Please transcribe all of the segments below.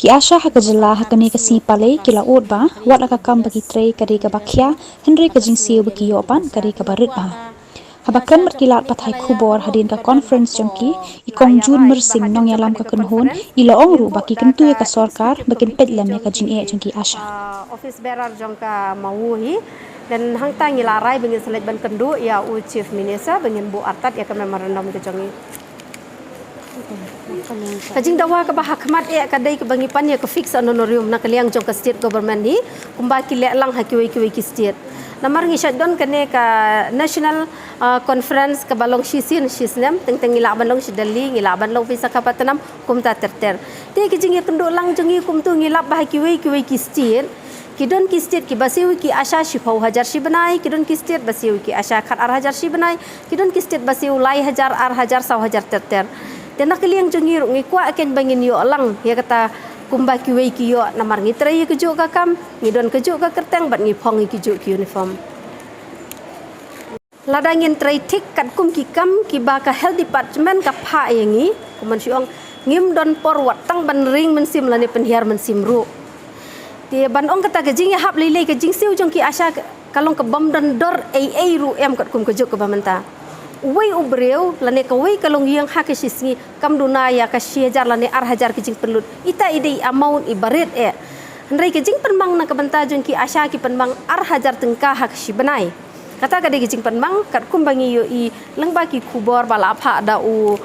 Ki asha hakajala hakane kasi pale kila ba wat akakam bagi tre kari ka bakhya henry ka jingsi bagi yopan kari ka barit ba habakan merkilat pathai khubor hadin ka conference jongki ikong jun mersing nong yalam ka kunhun ila ongru baki kentu ka sarkar bakin pedlam ka jing e jongki asha office bearer jongka mawuhi dan hangta ngilarai bengin selet ban kendu ya u chief minister bengin bu artat ya ka memorandum ke jongi kajing dawa ka bahak mat e kadai ke bangipan ya ke fix honorarium na kaliang jong ka state government ni kumba ki le lang hakiwi ki state namar ngi shadon kane ka national conference ka balong shisin shisnem teng ngila balong sidali ngila balong visa kapatanam kumta terter te kajing ya kendu lang jongi kumtu ngila bahakiwi ki state kidon ki state ki basiu ki asha shifau hajar shi banai kidon ki state basiu ki asha khat ar hajar shi banai kidon ki state basiu lai hajar ar hajar saw hajar terter tenak kaliang jongi ru ngi kwa aken bangin yo lang ya kata kumba ki wei ki yo namar ngi trai ki jo ka kam ngi don ke jo ka kerteng bat ngi phong ki jo ki uniform ladangin trai tik kat kum ki kam ki ba ka health department ka pha yangi kuman siong ngim don por wat tang ban ring men sim lani penhiar men sim ru ti ban ong kata ke jing ya hap lele ke jing siu jong ki asha kalong ke bom don dor ai ru em kat kum ke jo ka bamenta wei ubreu lane ka wei kalong yang hakisisngi kam duna ya ka shiajar lane ar hajar kijing perlut ita ide amount ibaret e ndai kijing penmang na ka banta jong ki asha ki penmang ar hajar tengka hak shi banai kata ka de kijing penmang kat kumbangi yo i langba ki kubor bala pha da u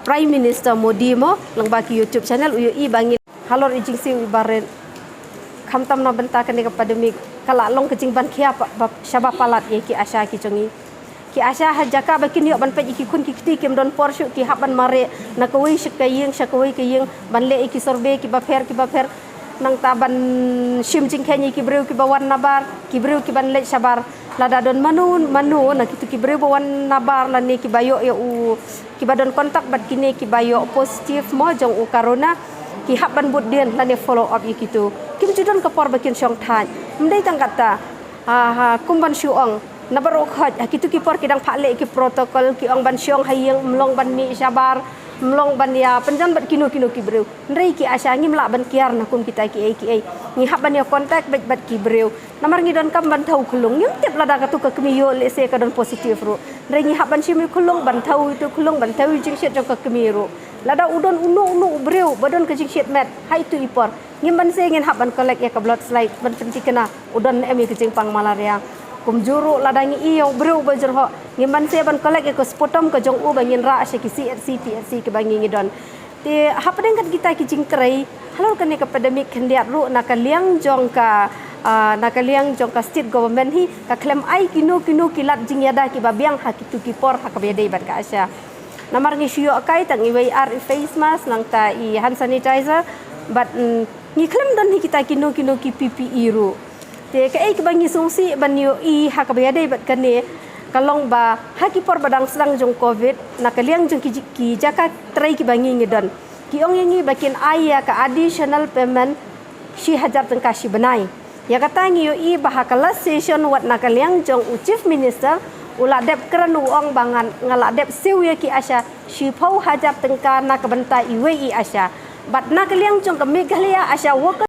prime minister modi mo langba ki youtube channel u yo i bangi halor ijing si ibaret khamtam na banta ka ne ka pandemic kala long kijing ban khia shaba palat ye ki asha ki jongi ki asha hajaka bakin yo ban pe ki kun ki kiti kem don porshu ki haban mare na koi shakayeng ban le ki sorbe ki bafer nang taban shim jing khenyi ki breu ki bawan nabar ki breu ki ban le sabar lada don manu na kitu ki breu bawan nabar la ne ki bayo ya u ki badon kontak bat kine ki bayo positif mo jong u corona ki haban budien la ne follow up yi kitu kim judon ka por bakin syong thaj mdai tang kata kumban syuong na baro khat kitu ki por kidang phale ki protocol ki ong ban syong hayeng mlong ban mi sabar mlong ban ya penjan bat kino ki breu ndrei ki asha ngim la ban kiar na kum kita ki ai ngi hab ban ya kontak bat ki breu namar ngi don kam ban thau khulung nyum tep lada ka tu ka kmiyo le se ka don positif ru ndrei ngi hab ban shimi khulung ban thau itu khulung ban thau jing shet jong ka kmiru lada udon unu breu badon ka jing shet met hai tu ipor ngim ban se ngin hab ban kolek ya ka blood slide ban penti kena udon emi ke jing pang malaria kumjuru ladangi iyo breu bajurho ngiman se ban kolek ko spotom ko jong u bangin ra she ki CRC ke bangi ngidon ti hapdeng kat kita ki jing trai halor kan ka pandemic khendiat ru na ka liang jong ka state government hi ka claim ai kinu kilat jing yada ki babiang hakitu ki por hakabede ban ka asya namar ngi shio kai tang i ar face mask nang ta i hand sanitizer but ngi claim don hi kita kinu ki PPE ru te ka ai bangi sungsi ban yo i hakabede bat kane kalong ba haki por badang sedang jong covid na kaliang jong ki jaka trai ki bangi ngidon ki ong yangi bakin aya ka additional payment shi hajar tengka shi banai ya kata ngi yo i bahakala session wat na kaliang jong u chief minister ula dep kran uang bangan ngala dep siu ya ki asha shi phau hajar tengka na ka banta iwe i asha bat na kaliang jong ka megalia asha work